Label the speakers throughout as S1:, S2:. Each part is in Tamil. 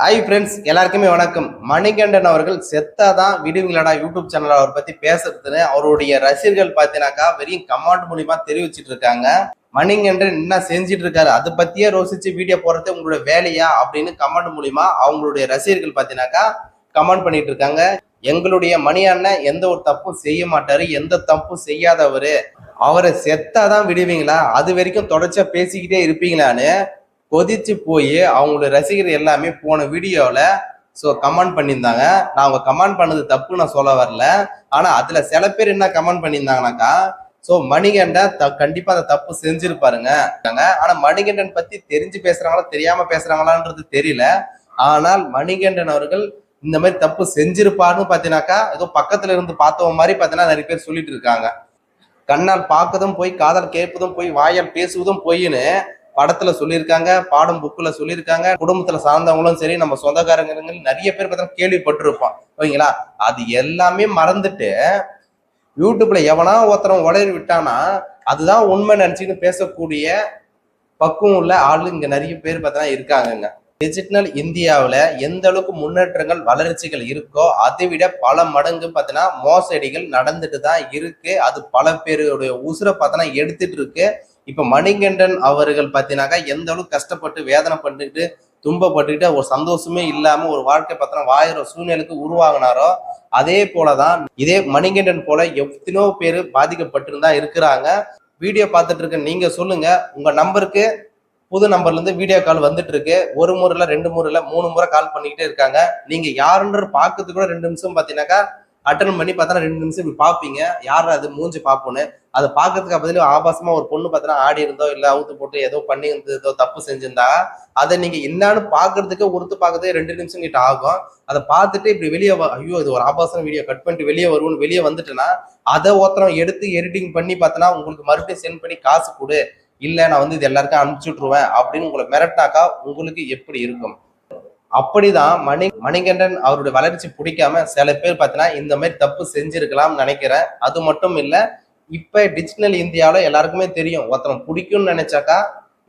S1: ஹாய் ஃப்ரெண்ட்ஸ், எல்லாருக்குமே வணக்கம். மணிகண்டன் அவர்கள் செத்தாதான் விடுவீங்களாடா யூடியூப் சேனல் அவர் பத்தி பேசுறதுன்னு அவருடைய ரசிகர்கள் பார்த்தீங்கன்னாக்கா வெறும் கமெண்ட் மூலியமா தெரிவிச்சிட்டு இருக்காங்க. மணிகண்டன் என்ன செஞ்சிட்டு இருக்காரு, அதை பத்தியே ரோசிச்சு வீடியோ போடுறது உங்களோட வேலையா அப்படின்னு கமெண்ட் மூலியமா அவங்களுடைய ரசிகர்கள் பார்த்தீங்கன்னாக்கா கமெண்ட் பண்ணிட்டு இருக்காங்க. எங்களுடைய மணி அண்ணன் எந்த ஒரு தப்பும் செய்ய மாட்டாரு, எந்த தப்பும் செய்யாதவரு, அவரை செத்தாதான் விடுவீங்களா, அது வரைக்கும் தொடர்ச்சியா பேசிக்கிட்டே இருப்பீங்களான்னு கொதிச்சு போய் அவங்களோட ரசிகர் எல்லாமே போன வீடியோவில் கமெண்ட் பண்ணியிருந்தாங்க. நான் அவங்க கமெண்ட் பண்ணது தப்பு நான் சொல்ல வரல. ஆனால் அதில் சில பேர் என்ன கமெண்ட் பண்ணியிருந்தாங்கனாக்கா, மணிகண்டன் கண்டிப்பா அந்த தப்பு செஞ்சிருப்பாருங்க. ஆனா மணிகண்டன் பத்தி தெரிஞ்சு பேசுறாங்களா தெரியாம பேசுறாங்களான்றது தெரியல. ஆனால் மணிகண்டன் அவர்கள் இந்த மாதிரி தப்பு செஞ்சிருப்பாருன்னு பாத்தீங்கன்னாக்கா ஏதோ பக்கத்துல இருந்து பார்த்தவங்க மாதிரி பாத்தீங்கன்னா நிறைய பேர் சொல்லிட்டு இருக்காங்க. கண்ணால் பார்க்கதும் போய், காதல் கேட்பதும் போய், வாயால் பேசுவதும் பொய்ன்னு படத்துல சொல்லியிருக்காங்க, பாடம் புக்குல சொல்லியிருக்காங்க. குடும்பத்துல சார்ந்தவங்களும் சரி, நம்ம சொந்தக்காரங்க நிறைய பேர் பார்த்தா கேள்விப்பட்டிருப்போம். ஓகேங்களா? அது எல்லாமே மறந்துட்டு யூடியூப்ல எவனா ஒருத்தரம் உளறி விட்டானா அதுதான் உண்மை நினைச்சுன்னு பேசக்கூடிய பக்குவம் உள்ள ஆளு இங்க நிறைய பேர் பார்த்தா இருக்காங்கங்க. டிஜிட்டல் இந்தியாவில் எந்த அளவுக்கு முன்னேற்றங்கள் வளர்ச்சிகள் இருக்கோ அதை விட பல மடங்கு பார்த்தீங்கன்னா மோசடிகள் நடந்துட்டு தான் இருக்கு. அது பல பேருடைய உசுரை பார்த்தோன்னா எடுத்துட்டு இருக்கு. இப்ப மணிகண்டன் அவர்கள் பார்த்தீங்கன்னாக்கா எந்த அளவுக்கு கஷ்டப்பட்டு வேதனை பண்ணிட்டு துன்பப்பட்டுக்கிட்டு ஒரு சந்தோஷமே இல்லாம ஒரு வாழ்க்கை பார்த்தோன்னா வாயிற சூழ்நிலைக்கு உருவாகினாரோ அதே போலதான் இதே மணிகண்டன் போல எத்தனையோ பேர் பாதிக்கப்பட்டிருந்தா இருக்கிறாங்க. வீடியோ பார்த்துட்டு இருக்க நீங்க சொல்லுங்க, உங்க நம்பருக்கு புது நம்பர்ல இருந்து வீடியோ கால் வந்துட்டு இருக்கு. ஒரு முறை இல்ல, 2 முறை இல்ல, 3 முறை கால் பண்ணிக்கிட்டே இருக்காங்க. நீங்க யாருன்ற பாக்கிறதுக்கு கூட 2 நிமிஷம் பாத்தீங்கன்னாக்கா அட்டன் பண்ணி பார்த்தா 2 நிமிஷம் இப்படி பாப்பீங்க. யார் அது மூஞ்சி பாப்போன்னு அதை பாக்கிறதுக்கு பதிலும் ஆபாசமா ஒரு பொண்ணு பார்த்தீங்கன்னா ஆடி இருந்தோ இல்ல அவுத்து போட்டு ஏதோ பண்ணி ஏதோ தப்பு செஞ்சிருந்தா அதை நீங்க என்னன்னு பாக்குறதுக்கு ஒருத்து பாக்குறதே 2 நிமிஷம் கிட்ட ஆகும். அதை பார்த்துட்டு இப்படி வெளியே ஐயோ இது ஒரு ஆபாசம் வீடியோ கட் பண்ணிட்டு வெளியே வருவோம்னு வெளியே வந்துட்டுன்னா அதை ஒருத்தரம் எடுத்து எடிட்டிங் பண்ணி பார்த்தோன்னா உங்களுக்கு மறுபடியும் சென்ட் பண்ணி காசு கொடு, இல்ல நான் இது எல்லாருக்கும் அனுப்பிச்சு விட்டுருவேன் அப்படின்னு உங்களை மிரட்டாக்கா உங்களுக்கு எப்படி இருக்கும்? அப்படிதான் மணிகண்டன் அவருடைய வளர்ச்சி பிடிக்காம சில பேர் பார்த்தீங்கன்னா இந்த மாதிரி தப்பு செஞ்சிருக்கலாம்னு நினைக்கிறேன். அது மட்டும் இல்ல, இப்ப டிஜிட்டல் இந்தியாவில எல்லாருக்குமே தெரியும், ஒருத்தன் பிடிக்கும்னு நினைச்சாக்கா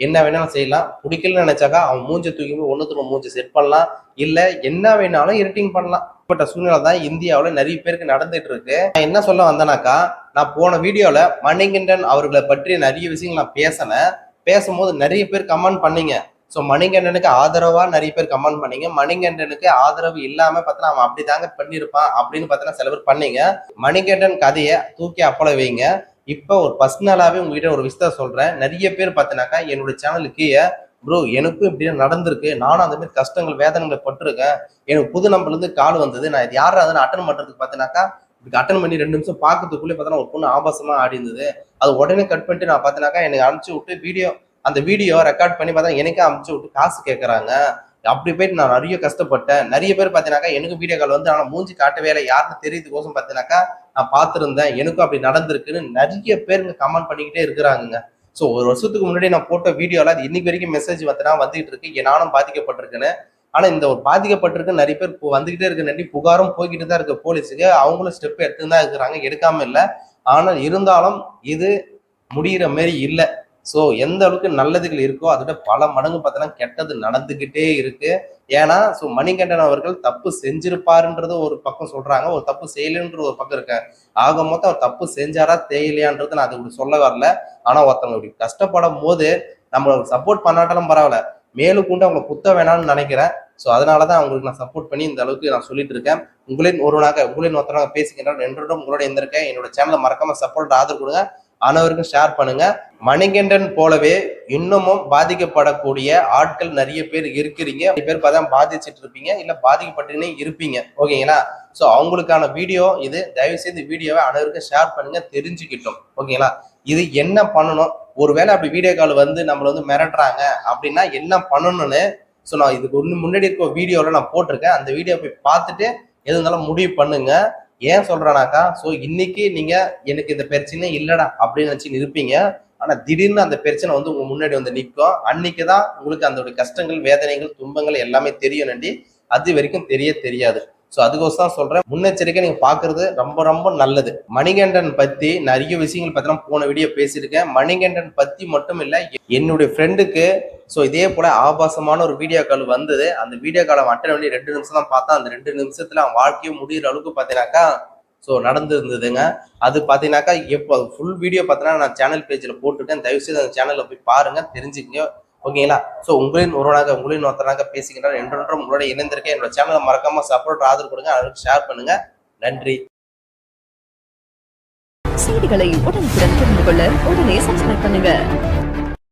S1: என்ன வேணாலும் செய்யலாம், பிடிக்கலன்னு நினைச்சாக்கா அவன் மூஞ்சி தூக்கி போய் ஒண்ணுத்துல மூஞ்சி செட் பண்ணலாம், இல்ல என்ன வேணாலும் எடிட்டிங் பண்ணலாம். இப்பட்ட சூழ்நிலை தான் இந்தியாவில் நிறைய பேருக்கு நடந்துட்டு இருக்கு. நான் என்ன சொல்ல வந்தேனாக்கா, நான் போன வீடியோல மணிகண்டன் அவர்களை பற்றி நிறைய விஷயங்கள் நான் பேசினேன். பேசும்போது நிறைய பேர் கமெண்ட் பண்ணீங்க. மணிகண்டனுக்கு ஆதரவா நிறைய பேர் கமெண்ட் பண்ணீங்க. மணிகண்டனுக்கு ஆதரவு இல்லாம பார்த்தா அவன் அப்படிதாங்க பண்ணிருப்பான் அப்படின்னு பார்த்தா சில பேர் பண்ணீங்க. மணிகண்டன் கதையை தூக்கி அப்பள வைங்க. இப்ப ஒரு பர்சனலாவே உங்ககிட்ட ஒரு விஷயத்த சொல்றேன். நிறைய பேர் பார்த்தீங்கன்னாக்கா என்னோட சேனலுக்கு ப்ரோ எனக்கும் இப்படி நடந்திருக்கு, நானும் அந்த மாதிரி கஷ்டங்கள் வேதனைகளை பட்டிருக்கேன், எனக்கு புது நம்பர்ல இருந்து கால் வந்தது, நான் இது யாரும் அதை அட்டன் பண்றதுக்கு பார்த்தீங்கன்னாக்கா இப்படி அட்டன் பண்ணி 2 நிமிஷம் பார்க்கறதுக்குள்ளே பார்த்தா ஒரு பொண்ணு ஆபாசமா ஆடி இருந்தது, அது உடனே கட் பண்ணிட்டு நான் பார்த்தீங்கன்னாக்கா எனக்கு அனுப்பிச்சு விட்டு அந்த வீடியோ ரெக்கார்ட் பண்ணி பார்த்தா எனக்கே அனுப்பிச்சு விட்டு காசு கேட்கறாங்க. அப்படி போயிட்டு நான் நிறைய கஷ்டப்பட்டேன். நிறைய பேர் பார்த்தீங்கன்னாக்கா எனக்கு வீடியோ கால் வந்து ஆனா மூஞ்சி காட்டவே இல்லை, யாருன்னு தெரியுதுக்கோசம் பார்த்தீங்கன்னாக்கா நான் பார்த்துருந்தேன், எனக்கும் அப்படி நடந்திருக்குன்னு நிறைய பேருங்க கமெண்ட் பண்ணிக்கிட்டே இருக்கிறாங்க. ஒரு வருஷத்துக்கு முன்னாடி நான் போட்ட வீடியோல அது இன்னைக்கு வரைக்கும் மெசேஜ் வந்துட்டு இருக்கு, நானும் பாதிக்கப்பட்டிருக்கேன்னு. ஆனா இந்த ஒரு பாதிக்கப்பட்டிருக்கு நிறைய பேர் வந்துகிட்டே இருக்கு, நிறைய புகாரும் போய்கிட்டு தான் இருக்கு போலீஸுக்கு. அவங்களும் ஸ்டெப் எடுத்துன்னு தான் இருக்கிறாங்க, எடுக்காம இல்லை. ஆனால் இருந்தாலும் இது முடிகிற மாரி இல்லை. எந்த அளவுக்கு நல்லதுகள் இருக்கோ அதோட பல மடங்கு பார்த்தோன்னா கெட்டது நடந்துகிட்டே இருக்கு. ஏன்னா மணிகண்டன் அவர்கள் தப்பு செஞ்சிருப்பாருன்றது ஒரு பக்கம் சொல்றாங்க, ஒரு தப்பு செய்யலன்றது ஒரு பக்கம் இருக்கு. ஆக மொத்தம் அவர் தப்பு செஞ்சாரா தேயிலையான்றது நான் அது சொல்ல வரல. ஆனா ஒருத்தவங்க இப்படி கஷ்டப்படும் போது நம்ம சப்போர்ட் பண்ணாட்டாலும் பரவாயில்ல, மேலும் கொண்டு அவங்களை குத்த வேணாம்னு நினைக்கிறேன். அதனாலதான் அவங்களுக்கு நான் சப்போர்ட் பண்ணி இந்த அளவுக்கு நான் சொல்லிட்டு இருக்கேன். உங்களின் ஒருத்தனாக பேசிக்கின்றேன் என்றும் உங்களோட இருந்திருக்கேன். என்னோட சேனலை மறக்காம சப்போர்ட் ஆதரவு கொடுங்க, அனைவருக்கும் ஷேர் பண்ணுங்க. மணிகண்டன் போலவே இன்னமும் பாதிக்கப்படக்கூடிய ஆட்கள் நிறைய பேர் இருக்கிறீங்க. நிறைய பேர் பார்த்தா பாதிச்சுட்டு இருப்பீங்க, இல்ல பாதிக்கப்பட்டுன்னே இருப்பீங்க. ஓகேங்களா? அவங்களுக்கான வீடியோ இது. தயவு செய்து வீடியோவை அனைவருக்கும் ஷேர் பண்ணுங்க, தெரிஞ்சுக்கிட்டோம். ஓகேங்களா? இது என்ன பண்ணணும், ஒருவேளை அப்படி வீடியோ கால் வந்து நம்மள மிரட்டுறாங்க அப்படின்னா என்ன பண்ணணும்னு நான் இதுக்கு முன்னாடி இருக்க வீடியோல நான் போட்டிருக்கேன். அந்த வீடியோ போய் பார்த்துட்டு எது இருந்தாலும் முடிவு பண்ணுங்க. ஏன் சொல்றேனாக்கா, இன்னைக்கு நீங்க எனக்கு இந்த பிரச்சனை இல்லடா அப்படின்னு நினைச்சு இருப்பீங்க. ஆனா திடீர்னு அந்த பிரச்சனை உங்க முன்னாடி நிற்கும். அன்னைக்குதான் உங்களுக்கு அந்த கஷ்டங்கள், வேதனைகள், துன்பங்கள் எல்லாமே தெரியும் நண்டி. அது வரைக்கும் தெரியாது. ஸோ அதுக்கோசம் தான் சொல்றேன், முன்னெச்சரிக்கை நீங்க பாக்குறது ரொம்ப ரொம்ப நல்லது. மணிகண்டன் பத்தி நிறைய விஷயங்கள் பார்த்தீங்கன்னா போன வீடியோ பேசியிருக்கேன். மணிகண்டன் பத்தி மட்டும் இல்ல, என்னுடைய ஃப்ரெண்டுக்கு ஸோ இதே போல ஆபாசமான ஒரு வீடியோ கால் வந்தது. அந்த வீடியோ காலை அட்டன் பண்ணி 2 நிமிஷம் தான் பார்த்தா, அந்த 2 நிமிஷத்துல அவன் வாழ்க்கையும் முடிகிற அளவுக்கு பார்த்தீங்கன்னாக்கா ஸோ நடந்து இருந்ததுங்க. அது பார்த்தீங்கன்னாக்கா எப்போ ஃபுல் வீடியோ பார்த்தீங்கன்னா நான் சேனல் பேஜில் போட்டுருக்கேன். தயவுசெய்து அந்த சேனலில் போய் பாருங்க, தெரிஞ்சுக்கங்க. ஓகேங்களா? ஸோ உங்களின் ஒருவனாக உங்களின் ஒருத்தனாக பேசுகின்றார் என்றொன்றும் உங்களோட இணைந்திருக்கேன். என்னோட சேனலை மறக்காம சப்போர்ட் ஆதரவு கொடுங்க, அதற்கு ஷேர் பண்ணுங்க. நன்றி.
S2: செய்திகளை உடனுக்குடன் தெரிந்து கொள்ள உடனே சப்ஸ்கிரைப் பண்ணுங்க.